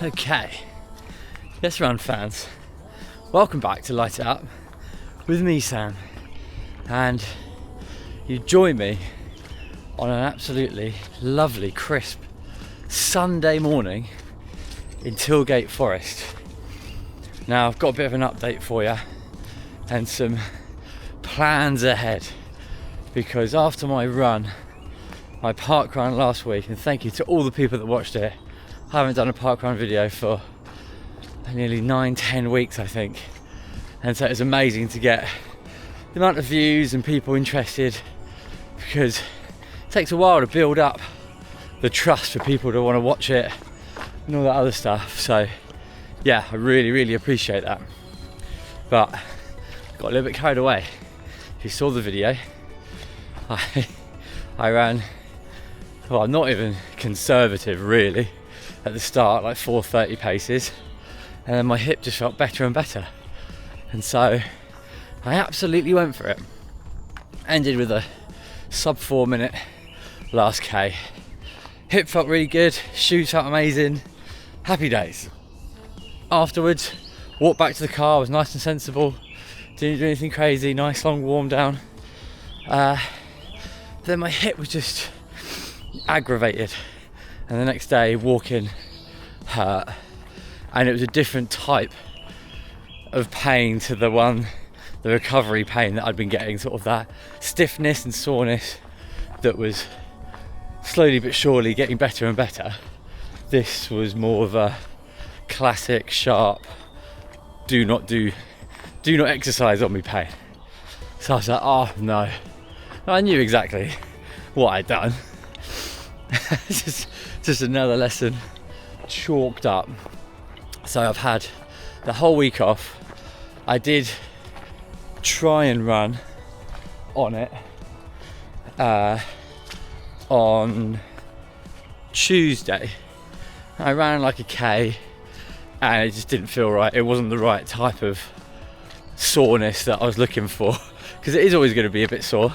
Okay, yes run fans, welcome back to Light It Up with me, Sam, and you join me on an absolutely lovely crisp Sunday morning in Tilgate Forest. Now I've got a bit of an update for you and some plans ahead, because after my park run last week, and thank you to all the people that watched it. I haven't done a parkrun video for nearly 9-10 weeks, I think, and so it was amazing to get the amount of views and people interested, because it takes a while to build up the trust for people to want to watch it and all that other stuff. So yeah, I really appreciate that, but I got a little bit carried away. If you saw the video, I ran, well, I'm not even conservative really at the start, like 4:30 paces, and then my hip just felt better and better, and so I absolutely went for it. Ended with a sub 4 minute last K. Hip felt really good, shoes felt amazing, happy days. Afterwards, walked back to the car, was nice and sensible, didn't do anything crazy, nice long warm down. Then my hip was just aggravated, and the next day walking hurt, and it was a different type of pain to the recovery pain that I'd been getting, sort of that stiffness and soreness that was slowly but surely getting better and better. This was more of a classic sharp do not exercise on me pain. So I was like, oh no, I knew exactly what I'd done. just another lesson chalked up. So I've had the whole week off. I did try and run on it on Tuesday. I ran like a K and it just didn't feel right. It wasn't the right type of soreness that I was looking for, because it is always going to be a bit sore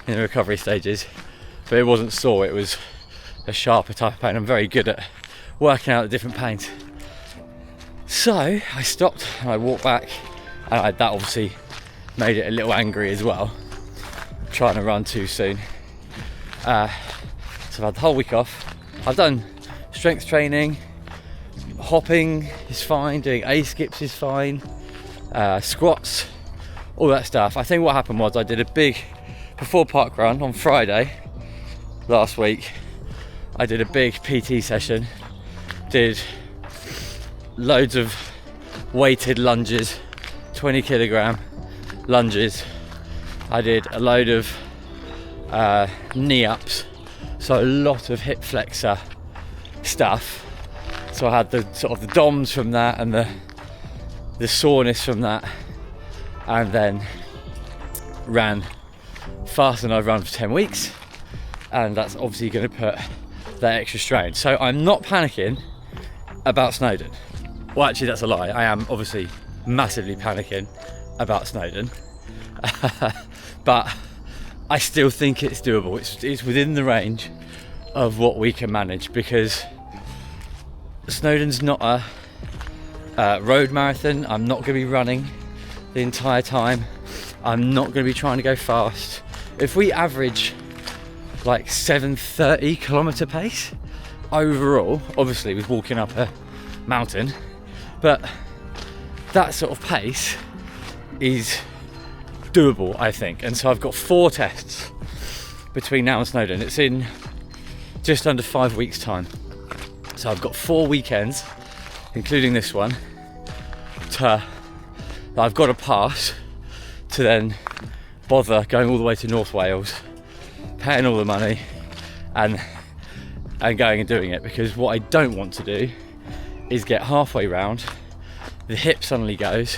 in the recovery stages, but it wasn't sore, it was a sharper type of pain. I'm very good at working out the different pains. So I stopped and I walked back, and that obviously made it a little angry as well, trying to run too soon. So I've had the whole week off. I've done strength training, hopping is fine, doing A skips is fine, squats, all that stuff. I think what happened was I did a big, before park run on Friday last week, I did a big PT session, did loads of weighted lunges, 20 kilogram lunges. I did a load of knee ups, so a lot of hip flexor stuff. So I had the sort of the DOMs from that and the soreness from that, and then ran faster than I've run for 10 weeks, and that's obviously going to put that extra strain. So I'm not panicking about Snowdon. Well, actually that's a lie. I am obviously massively panicking about Snowdon, but I still think it's doable. It's within the range of what we can manage, because Snowdon's not a road marathon. I'm not going to be running the entire time. I'm not going to be trying to go fast. If we average like 7:30 kilometer pace overall, obviously with walking up a mountain, but that sort of pace is doable, I think. And so I've got 4 tests between now and Snowdon. It's in just under 5 weeks time, so I've got 4 weekends, including this one, that I've got to pass to then bother going all the way to North Wales, paying all the money and going and doing it. Because what I don't want to do is get halfway round, the hip suddenly goes,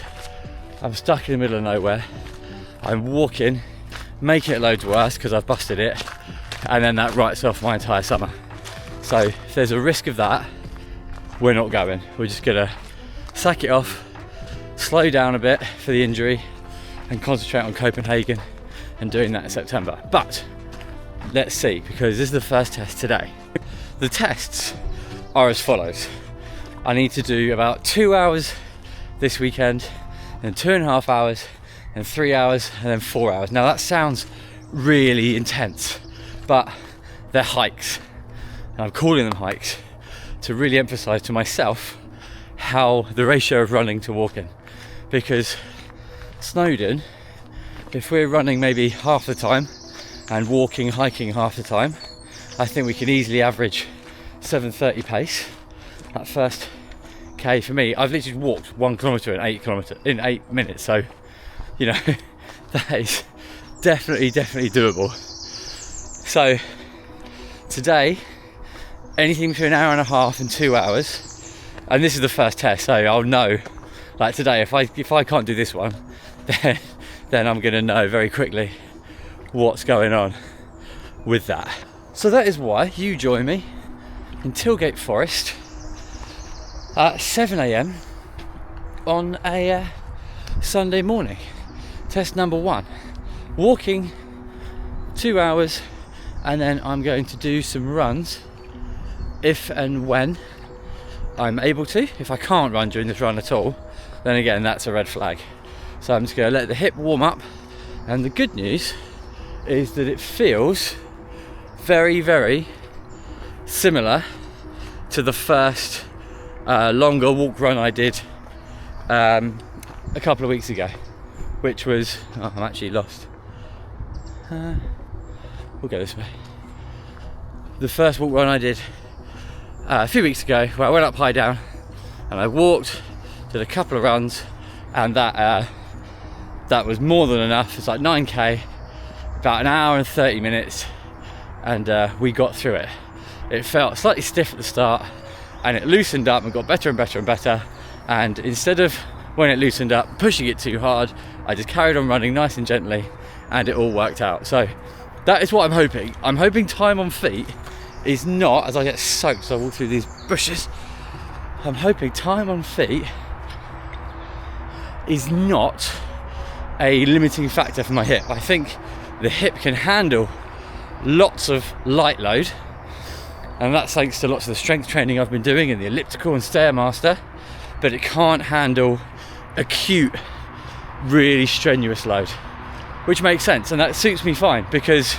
I'm stuck in the middle of nowhere, I'm walking, make it loads worse because I've busted it, and then that writes off my entire summer. So if there's a risk of that, we're not going. We're just gonna sack it off, slow down a bit for the injury, and concentrate on Copenhagen and doing that in September. But let's see, because this is the first test today. The tests are as follows. I need to do about 2 hours this weekend, then 2.5 hours, and 3 hours, and then 4 hours. Now that sounds really intense, but they're hikes. And I'm calling them hikes to really emphasize to myself how the ratio of running to walking. Because Snowdon, if we're running maybe half the time and hiking half the time, I think we can easily average 7:30 pace. That first K for me, I've literally walked 1 kilometre in 8 minutes, so you know that is definitely doable. So today, anything between an hour and a half and 2 hours, and this is the first test, so I'll know. Like today, if I can't do this one, then I'm gonna know very quickly what's going on with that. So that is why you join me in Tilgate Forest at 7 a.m. on a Sunday morning. Test number 1, walking 2 hours, and then I'm going to do some runs if and when I'm able to. If I can't run during this run at all, then again that's a red flag. So I'm just going to let the hip warm up, and the good news is that it feels very similar to the first longer walk run I did a couple of weeks ago, which was, I'm actually lost. We'll go this way. The first walk run I did a few weeks ago, where I went up, high, down, and I walked, did a couple of runs, and that was more than enough. It's like 9k, about an hour and 30 minutes, and we got through it. It felt slightly stiff at the start, and it loosened up and got better and better. And instead of, when it loosened up, pushing it too hard, I just carried on running nice and gently, and it all worked out. So that is what I'm hoping. I'm hoping time on feet is not, as I get soaked as I walk through these bushes, I'm hoping time on feet is not a limiting factor for my hip. I think the hip can handle lots of light load, and that's thanks to lots of the strength training I've been doing in the elliptical and Stairmaster, but it can't handle acute, really strenuous load, which makes sense, and that suits me fine, because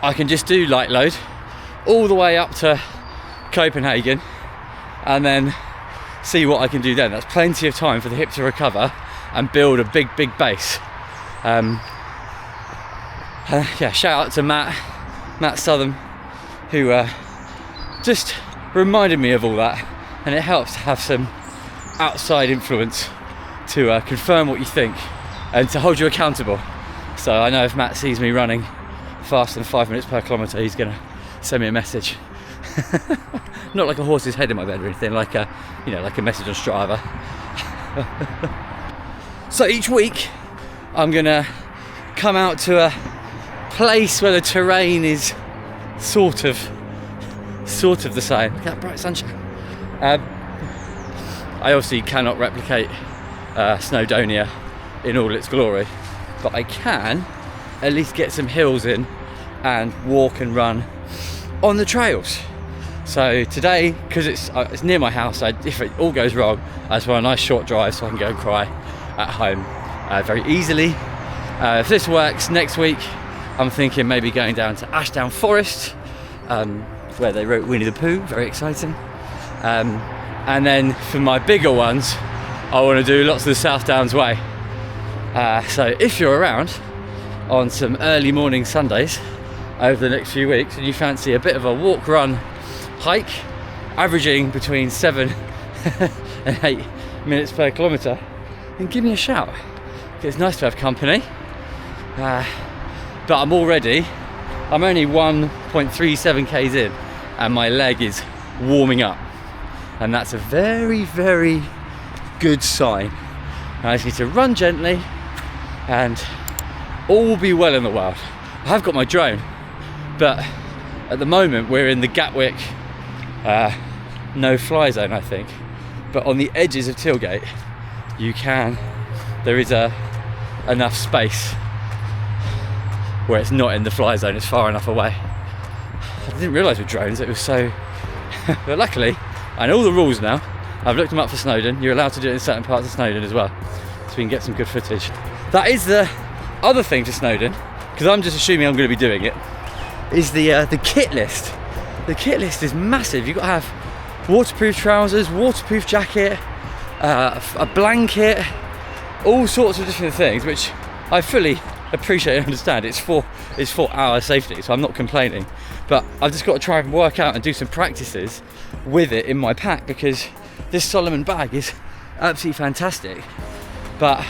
I can just do light load all the way up to Copenhagen and then see what I can do then. That's plenty of time for the hip to recover and build a big base. Yeah, shout out to Matt Southern, who just reminded me of all that, and it helps to have some outside influence to confirm what you think and to hold you accountable. So I know if Matt sees me running faster than 5 minutes per kilometre, he's gonna send me a message. Not like a horse's head in my bed or anything, like a message on Strava. So each week I'm gonna come out to a place where the terrain is sort of the same. Look at that bright sunshine. I obviously cannot replicate Snowdonia in all its glory, but I can at least get some hills in and walk and run on the trails. So today, because it's near my house, if it all goes wrong, I just want a nice short drive so I can go and cry at home very easily. If this works, next week I'm thinking maybe going down to Ashdown Forest, where they wrote Winnie the Pooh, very exciting. And then for my bigger ones, I want to do lots of the South Downs Way. So if you're around on some early morning Sundays over the next few weeks and you fancy a bit of a walk, run, hike, averaging between 7 and 8 minutes per kilometre, then give me a shout. It's nice to have company. But I'm only 1.37 k's in and my leg is warming up, and that's a very good sign. I just need to run gently and all will be well in the world. I have got my drone, but at the moment we're in the Gatwick no fly zone, I think, but on the edges of Tilgate there is enough space where it's not in the fly zone, it's far enough away. I didn't realise with drones it was so but luckily And all the rules now, I've looked them up for Snowdon. You're allowed to do it in certain parts of Snowdon as well, so we can get some good footage. That is the other thing to Snowdon, because I'm just assuming I'm going to be doing it, is the kit list. The kit list is massive. You've got to have waterproof trousers, waterproof jacket, a blanket, all sorts of different things, which I fully appreciate and understand. It's for our safety, so I'm not complaining. But I've just got to try and work out and do some practices with it in my pack, because this Solomon bag is absolutely fantastic, but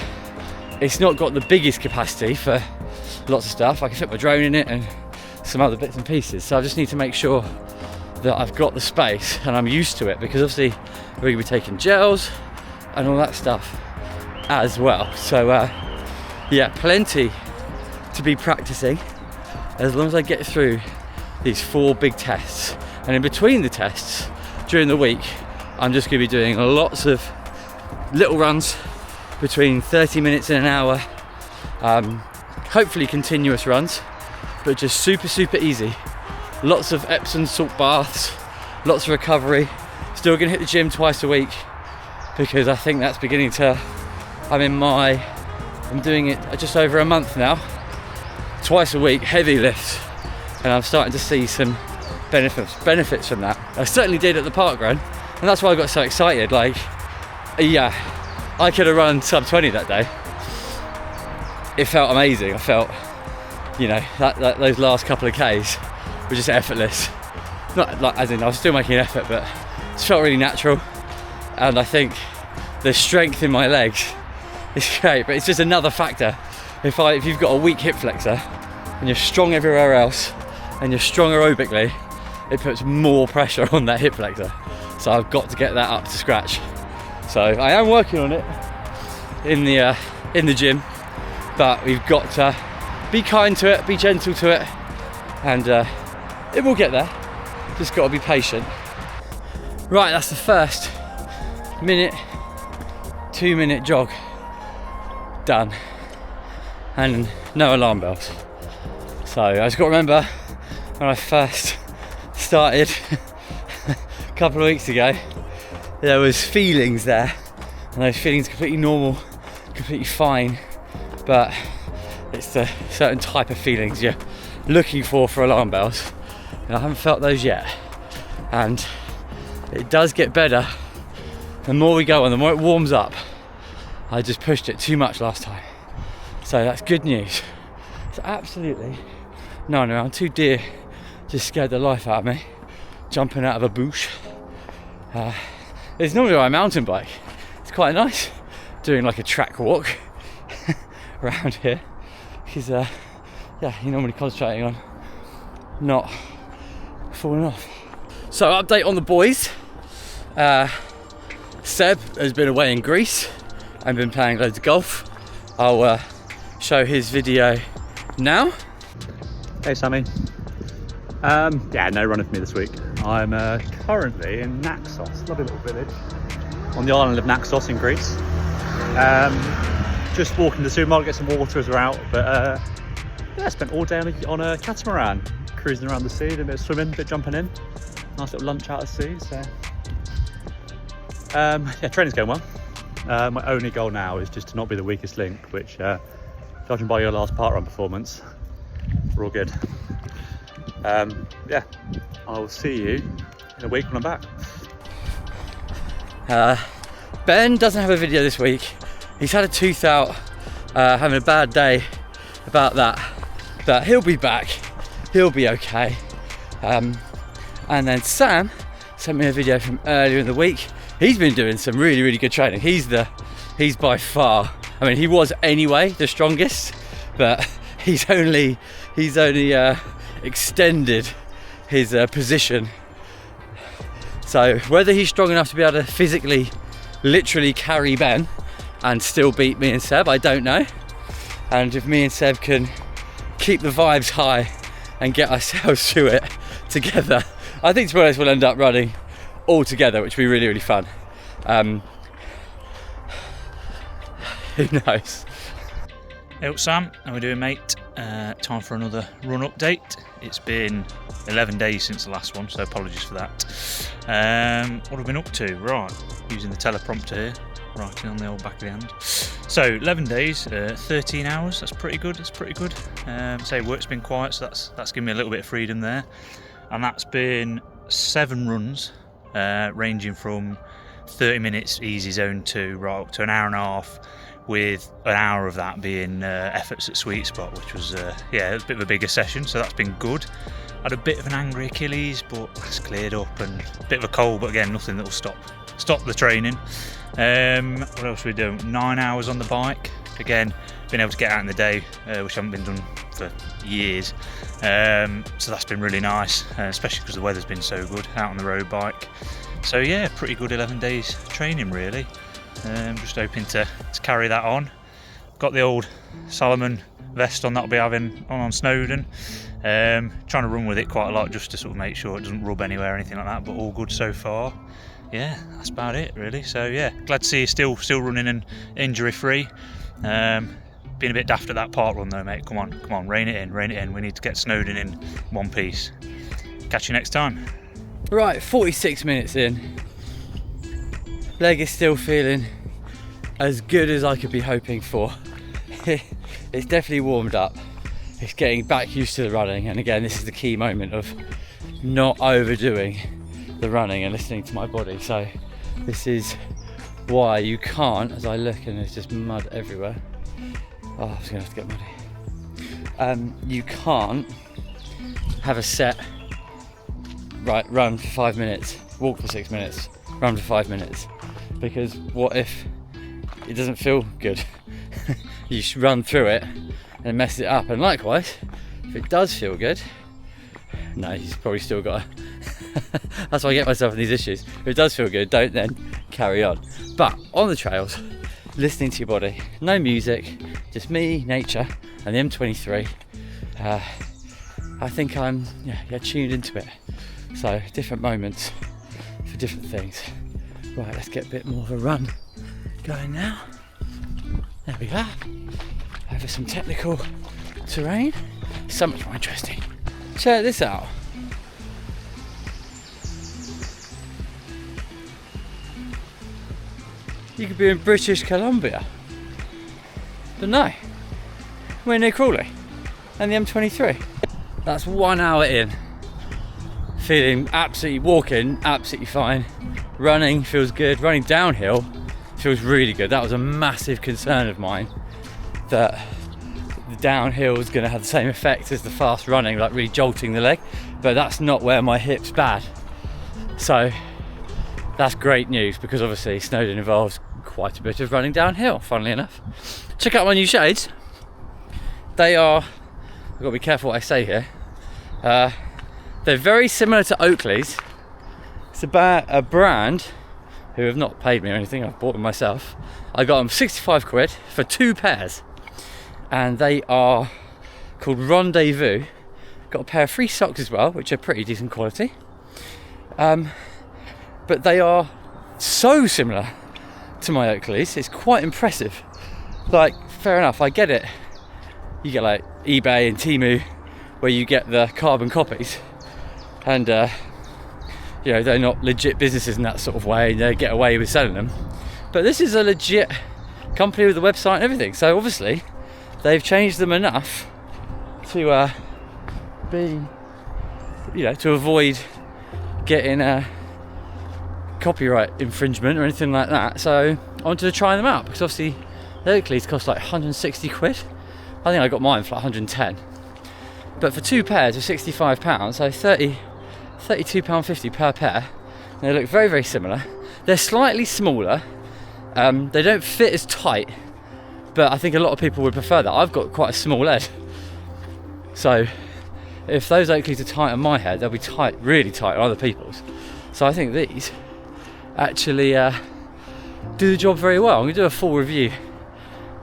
it's not got the biggest capacity for lots of stuff. I can fit my drone in it and some other bits and pieces, so I just need to make sure that I've got the space and I'm used to it, because obviously we're going to be taking gels and all that stuff as well. So yeah, plenty to be practicing as long as I get through these 4 big tests. And in between the tests during the week, I'm just going to be doing lots of little runs between 30 minutes and an hour, hopefully continuous runs, but just super easy. Lots of Epsom salt baths, lots of recovery. Still going to hit the gym twice a week, because I think that's beginning to, I'm doing it just over a month now, twice a week, heavy lifts, and I'm starting to see some benefits from that. I certainly did at the parkrun, and that's why I got so excited. Like, yeah, I could have run sub 20 that day. It felt amazing. I felt, you know, that those last couple of Ks were just effortless. Not like, as in I was still making an effort, but it felt really natural. And I think the strength in my legs is great, but it's just another factor. If you've got a weak hip flexor and you're strong everywhere else and you're strong aerobically, it puts more pressure on that hip flexor. So I've got to get that up to scratch. So I am working on it in the gym, but we've got to be kind to it, be gentle to it, and it will get there. Just got to be patient. Right, that's the first 2-minute jog done, and no alarm bells. So I just got to remember when I first started a couple of weeks ago, there was feelings there, and those feelings are completely normal, completely fine, but it's the certain type of feelings you're looking for alarm bells, and I haven't felt those yet. And it does get better the more we go on, the more it warms up. I just pushed it too much last time, so that's good news. It's absolutely no around. 2 deer just scared the life out of me, jumping out of a bush. It's normally where I mountain bike. It's quite nice doing like a track walk around here, because yeah, you're normally concentrating on not falling off. So update on the boys. Seb has been away in Greece and been playing loads of golf. I'll show his video now. Hey Sammy. Yeah, no running for me this week. I'm currently in Naxos, lovely little village on the island of Naxos in Greece. Just walking to the supermarket, get some water as we're out, but yeah, I spent all day on a catamaran, cruising around the sea, did a bit of swimming, a bit of jumping in. Nice little lunch out at sea, so yeah, training's going well. My only goal now is just to not be the weakest link, which judging by your last parkrun performance, we're all good. Yeah, I will see you in a week when I'm back. Ben doesn't have a video this week. He's had a tooth out, having a bad day about that, but he'll be back, he'll be okay. And then Sam sent me a video from earlier in the week. He's been doing some really good training. He's by far, I mean, he was anyway the strongest, but he's only extended his position. So whether he's strong enough to be able to physically literally carry Ben and still beat me and Seb, I don't know. And if me and Seb can keep the vibes high and get ourselves through it together, I think to be honest we'll end up running all together, which will be really fun. Who knows? Hey, Sam, how we doing, mate? Time for another run update. It's been 11 days since the last one, so apologies for that. What have I been up to? Right, using the teleprompter here, writing on the old back of the hand. So 11 days, 13 hours. That's pretty good. That's pretty good. Say work's been quiet, so that's given me a little bit of freedom there. And that's been 7 runs, ranging from 30 minutes easy zone 2 right up to an hour and a half, with an hour of that being efforts at sweet spot, which was yeah, it was a bit of a bigger session, so that's been good. Had a bit of an angry Achilles, but that's cleared up, and a bit of a cold, but again, nothing that will stop the training. What else are we doing? 9 hours on the bike. Again, been able to get out in the day, which I haven't been done for years. So that's been really nice, especially because the weather's been so good out on the road bike. So yeah, pretty good 11 days training really. Just hoping to carry that on. Got the old Salomon vest on that I'll be having on Snowdon. Trying to run with it quite a lot just to sort of make sure it doesn't rub anywhere or anything like that, but all good so far. Yeah, that's about it really. So yeah, glad to see you still running and injury free. Been a bit daft at that parkrun though, mate. Come on, rein it in. We need to get Snowdon in one piece. Catch you next time. Right, 46 minutes in. Leg is still feeling as good as I could be hoping for. It's definitely warmed up. It's getting back used to the running, and again, this is the key moment of not overdoing the running and listening to my body. So this is why you can't, as I look and there's just mud everywhere. Oh, I was gonna have to get muddy. You can't have a set, right, run for 5 minutes, walk for 6 minutes, run for 5 minutes. Because what if it doesn't feel good? You should run through it and mess it up. And likewise, if it does feel good, no, he's probably still got that's why I get myself in these issues. If it does feel good, don't then carry on. But on the trails, listening to your body, no music, just me, nature, and the M23. I think I'm tuned into it. So different moments for different things. Right, let's get a bit more of a run going now. There we go. Over some technical terrain. So much more interesting. Check this out. You could be in British Columbia. But no, we're near Crawley and the M23. That's 1 hour in. Feeling walking absolutely fine. Running feels good. Running downhill feels really good. That was a massive concern of mine, that the downhill was going to have the same effect as the fast running, like really jolting the leg, but that's not where my hip's bad. So that's great news, because obviously Snowdon involves quite a bit of running downhill, funnily enough. Check out my new shades. They are, I've got to be careful what I say here. They're very similar to Oakley's. It's about a brand who have not paid me or anything, I've bought them myself. I got them 65 quid for 2 pairs, and they are called Rendezvous. Got a pair of free socks as well, which are pretty decent quality. But they are so similar to my Oakley's, it's quite impressive. Like, fair enough, I get it. You get like eBay and Temu, where you get the carbon copies, and they're not legit businesses in that sort of way, they get away with selling them. But this is a legit company with a website and everything, so obviously they've changed them enough to to avoid getting a copyright infringement or anything like that. So I wanted to try them out, because obviously the Oakley's cost like 160 quid. I think I got mine for like 110. But for 2 pairs of £65, so £32.50 per pair. And they look very, very similar. They're slightly smaller. They don't fit as tight, but I think a lot of people would prefer that. I've got quite a small head. So if those Oakleys are tight on my head, they'll be tight, really tight on other people's. So I think these actually do the job very well. I'm going to do a full review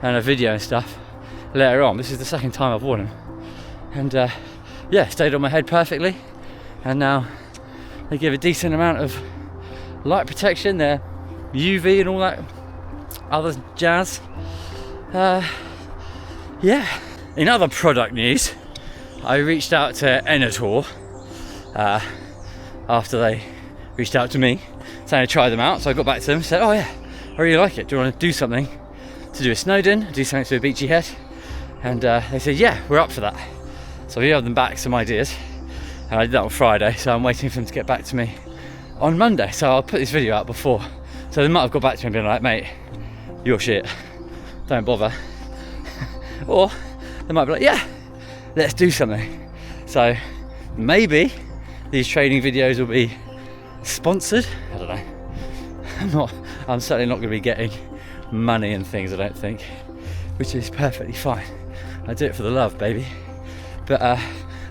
and a video and stuff later on. This is the second time I've worn them. And stayed on my head perfectly. And now they give a decent amount of light protection. They're UV and all that other jazz. in other product news, I reached out to Enator after they reached out to me saying to try them out. So I got back to them and said, oh yeah, I really like it. Do you want to do something to do with Snowdon? Do something to a beachy head? And they said, yeah, we're up for that. So we emailed them back some ideas. And I did that on Friday, so I'm waiting for them to get back to me on Monday. So I'll put this video out before. So they might have got back to me and been like, mate, you're shit, don't bother. Or they might be like, yeah, let's do something. So maybe these training videos will be sponsored. I don't know. I'm certainly not going to be getting money and things, I don't think, which is perfectly fine. I do it for the love, baby. But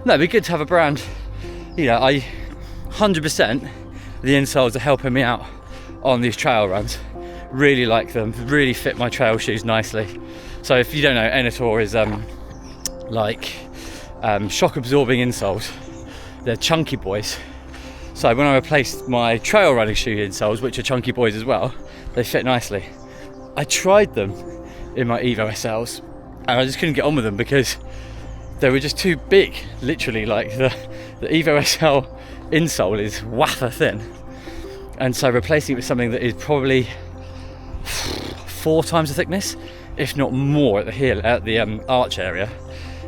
no, it'd be good to have a brand. You know, I 100% the insoles are helping me out on these trail runs. Really like them, really fit my trail shoes nicely. So if you don't know, Enator is shock absorbing insoles. They're chunky boys. So when I replaced my trail running shoe insoles, which are chunky boys as well, they fit nicely. I tried them in my Evo SLs and I just couldn't get on with them because they were just too big. Literally, like the Evo SL insole is wafer thin. And so replacing it with something that is probably 4 times the thickness, if not more, at the heel, at the arch area,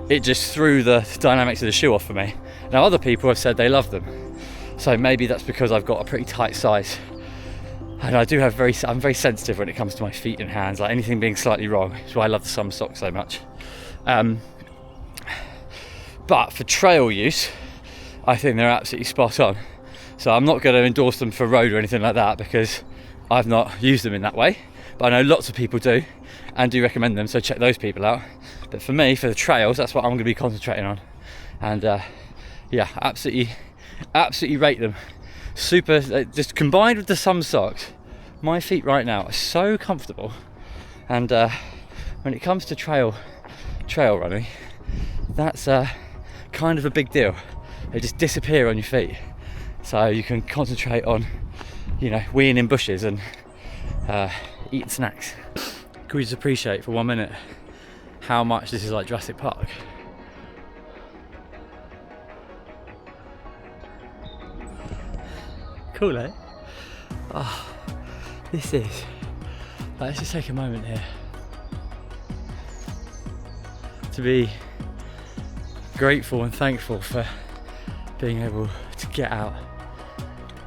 it just threw the dynamics of the shoe off for me. Now other people have said they love them, so maybe that's because I've got a pretty tight size, and I do have I'm very sensitive when it comes to my feet and hands. Like anything being slightly wrong is why I love the summer socks so much. But for trail use, I think they're absolutely spot on. So I'm not going to endorse them for road or anything like that because I've not used them in that way. But I know lots of people do and do recommend them, so check those people out. But for me, for the trails, that's what I'm going to be concentrating on. And yeah, absolutely rate them. Super, just combined with the sun socks, my feet right now are so comfortable. And when it comes to trail running, that's kind of a big deal. They just disappear on your feet, so you can concentrate on, you know, weeing in bushes and eating snacks. Can we just appreciate for 1 minute how much this is like Jurassic Park? Cool, eh? Oh, this is. Let's just take a moment here to be grateful and thankful for being able to get out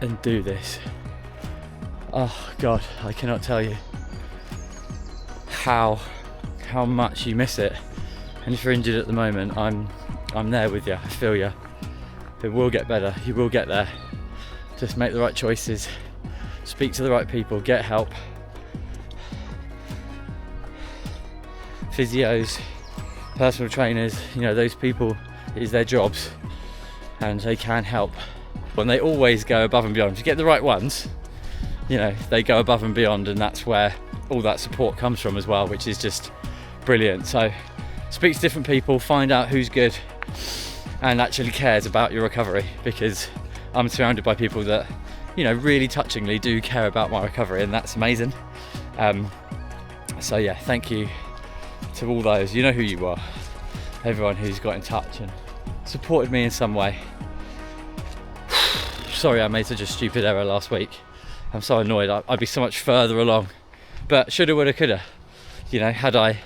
and do this. Oh God, I cannot tell you how much you miss it. And if you're injured at the moment, I'm there with you. I feel you. It will get better. You will get there. Just make the right choices. Speak to the right people. Get help. Physios, personal trainers, you know, those people, it is their jobs and they can help. When they always go above and beyond. If you get the right ones, you know, they go above and beyond, and that's where all that support comes from as well, which is just brilliant. So speak to different people, find out who's good and actually cares about your recovery, because I'm surrounded by people that, you know, really touchingly do care about my recovery, and that's amazing. So yeah, thank you to all those. You know who you are. Everyone who's got in touch and supported me in some way. Sorry I made such a stupid error last week. I'm so annoyed. I'd be so much further along. But shoulda, woulda, coulda. You know, had I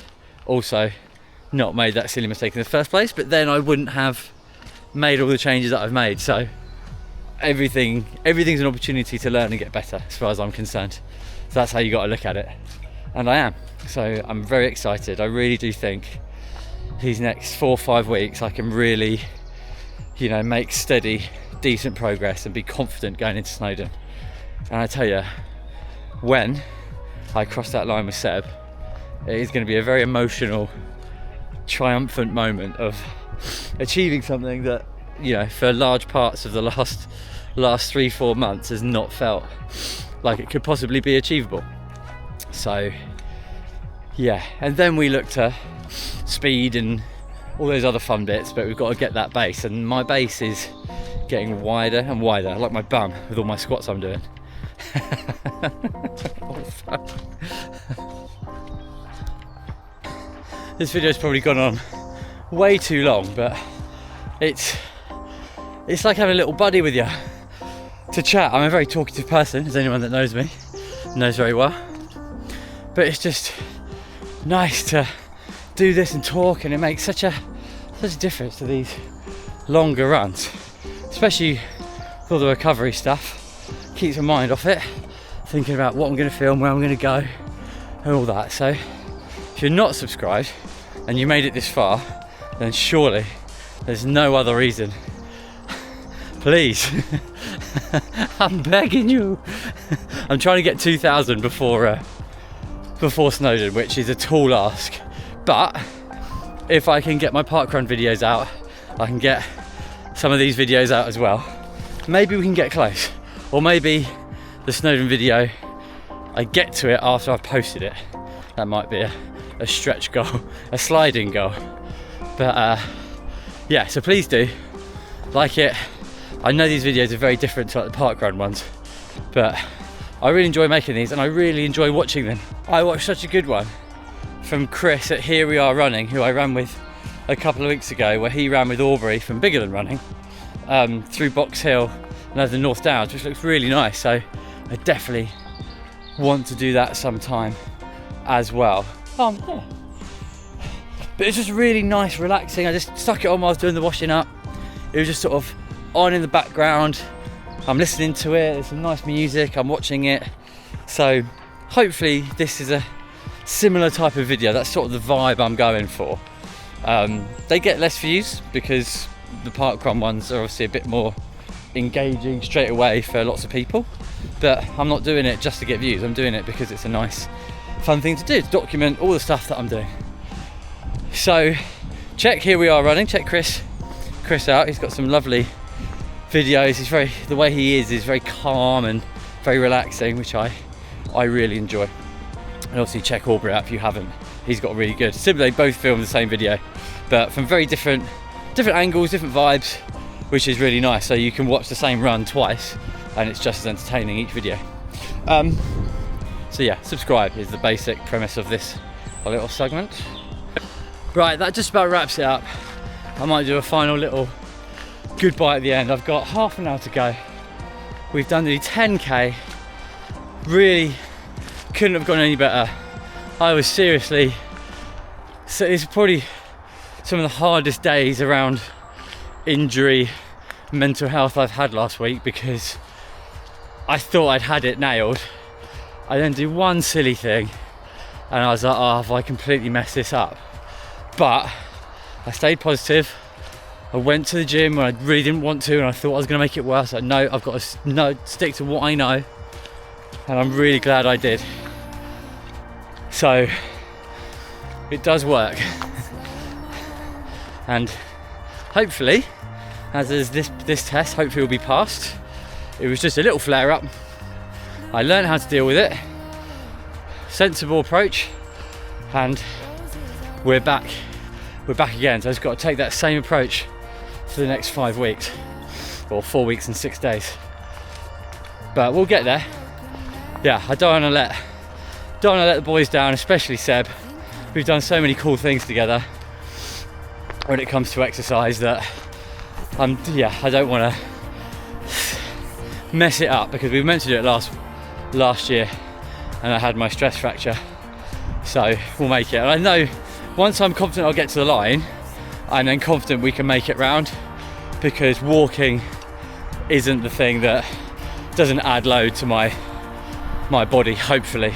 also not made that silly mistake in the first place, but then I wouldn't have made all the changes that I've made. So everything's an opportunity to learn and get better, as far as I'm concerned. So that's how you got to look at it. And I am. So I'm very excited. I really do think these next 4 or 5 weeks I can really, you know, make steady, decent progress and be confident going into Snowdon. And I tell you, when I cross that line with Seb, it is going to be a very emotional, triumphant moment of achieving something that, you know, for large parts of the last 3-4 months has not felt like it could possibly be achievable. So yeah, and then we look to speed and all those other fun bits, but we've got to get that base, and my base is getting wider and wider, like my bum with all my squats I'm doing. Oh, fuck. This video's probably gone on way too long, but it's like having a little buddy with you to chat. I'm a very talkative person, as anyone that knows me knows very well, but it's just nice to do this and talk, and it makes such a difference to these longer runs, especially with all the recovery stuff. Keeps my mind off it, thinking about what I'm going to film, where I'm going to go and all that. So if you're not subscribed and you made it this far, then surely there's no other reason. Please, I'm begging you. I'm trying to get 2,000 before Snowdon, which is a tall ask, but if I can get my parkrun videos out, I can get some of these videos out as well. Maybe we can get close, or maybe the Snowdon video, I get to it after I've posted it. That might be a stretch goal, a sliding goal. But yeah, so please do like it. I know these videos are very different to like the parkrun ones, but I really enjoy making these and I really enjoy watching them. I watched such a good one from Chris at Here We Are Running, who I ran with a couple of weeks ago, where he ran with Aubrey from Bigger Than Running through Box Hill and over the North Downs, which looks really nice. So I definitely want to do that sometime as well. Yeah. But it's just really nice, relaxing. I just stuck it on while I was doing the washing up. It was just sort of on in the background. I'm listening to it, there's some nice music, I'm watching it. So hopefully this is a similar type of video. That's sort of the vibe I'm going for. They get less views because the parkrun ones are obviously a bit more engaging straight away for lots of people, but I'm not doing it just to get views. I'm doing it because it's a nice, fun thing to do, to document all the stuff that I'm doing. So check Here We Are Running, check Chris out. He's got some lovely videos. The way he is very calm and very relaxing, which I really enjoy. And obviously check Aubrey out if you haven't. He's got really good. Similarly, they both film the same video, but from very different angles, different vibes, which is really nice. So you can watch the same run twice and it's just as entertaining each video. So yeah, subscribe is the basic premise of this little segment. Right, that just about wraps it up. I might do a final little goodbye at the end. I've got half an hour to go. We've done nearly 10k. Really couldn't have gone any better. I was seriously, so it's probably some of the hardest days around injury, mental health I've had last week, because I thought I'd had it nailed. I then do one silly thing and I was like, oh, have I completely messed this up? But I stayed positive. I went to the gym when I really didn't want to and I thought I was going to make it worse. Like, no, I've got to stick to what I know, and I'm really glad I did. So it does work. And hopefully, as is this test, hopefully will be passed. It was just a little flare up. I learned how to deal with it. Sensible approach, and we're back again. So I've just got to take that same approach for the next 5 weeks, or 4 weeks and 6 days. But we'll get there. Yeah, I don't want to let the boys down, especially Seb. We've done so many cool things together when it comes to exercise that I don't want to mess it up, because we meant to do it last year and I had my stress fracture. So we'll make it. And I know once I'm confident I'll get to the line, I'm then confident we can make it round, because walking isn't the thing that doesn't add load to my body, hopefully.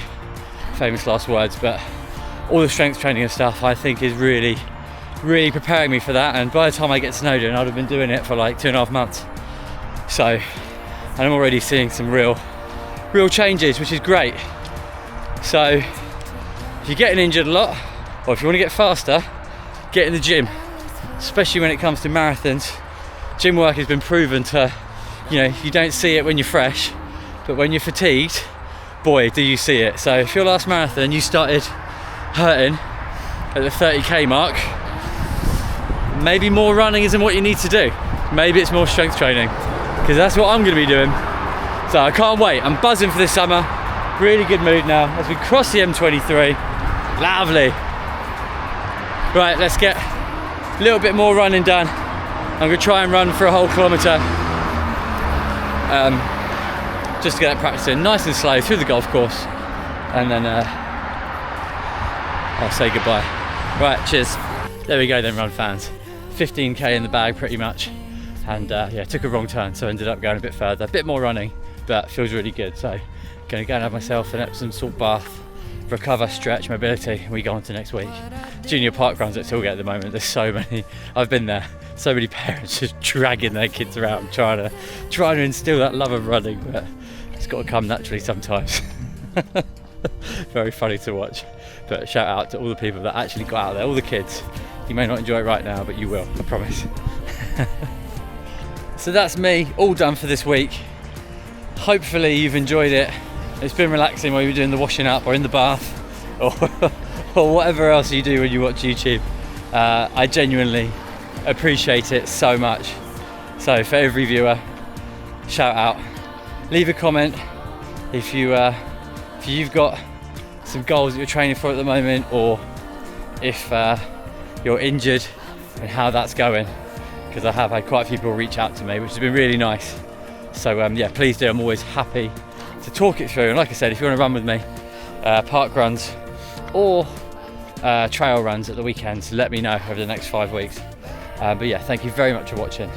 Famous last words. But all the strength training and stuff I think is really preparing me for that, and by the time I get to Snowdon I'd have been doing it for like 2.5 months. So, and I'm already seeing some real changes, which is great. So if you're getting injured a lot, or if you want to get faster, get in the gym, especially when it comes to marathons. Gym work has been proven to, you don't see it when you're fresh, but when you're fatigued, boy, do you see it. So if your last marathon you started hurting at the 30k mark, maybe more running isn't what you need to do. Maybe it's more strength training, because that's what I'm going to be doing. So I can't wait. I'm buzzing for this summer. Really good mood now as we cross the M23. Lovely. Right, let's get A little bit more running done. I'm gonna try and run for a whole kilometre. Just to get that practice in, nice and slow through the golf course, and then I'll say goodbye. Right, cheers. There we go then, run fans. 15k in the bag pretty much, and yeah, took a wrong turn, so ended up going a bit further, a bit more running, but feels really good. So gonna go and have myself an Epsom salt bath, recover, stretch, mobility, and we go on to next week. Junior park runs at Tilgate at the moment, there's so many, I've been there, so many parents just dragging their kids around trying to instill that love of running, but it's got to come naturally sometimes. Very funny to watch. But shout out to all the people that actually got out there, all the kids. You may not enjoy it right now, but you will, I promise. So that's me, all done for this week. Hopefully you've enjoyed it. It's been relaxing while you're doing the washing up or in the bath or whatever else you do when you watch YouTube. I genuinely appreciate it so much. So for every viewer, shout out. Leave a comment if you've got some goals that you're training for at the moment, or if you're injured and how that's going, because I have had quite a few people reach out to me, which has been really nice. So yeah, please do. I'm always happy to talk it through, and like I said, if you want to run with me, park runs or trail runs at the weekends, let me know over the next 5 weeks. But yeah, thank you very much for watching,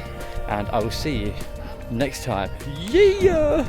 and I will see you next time. Yeah!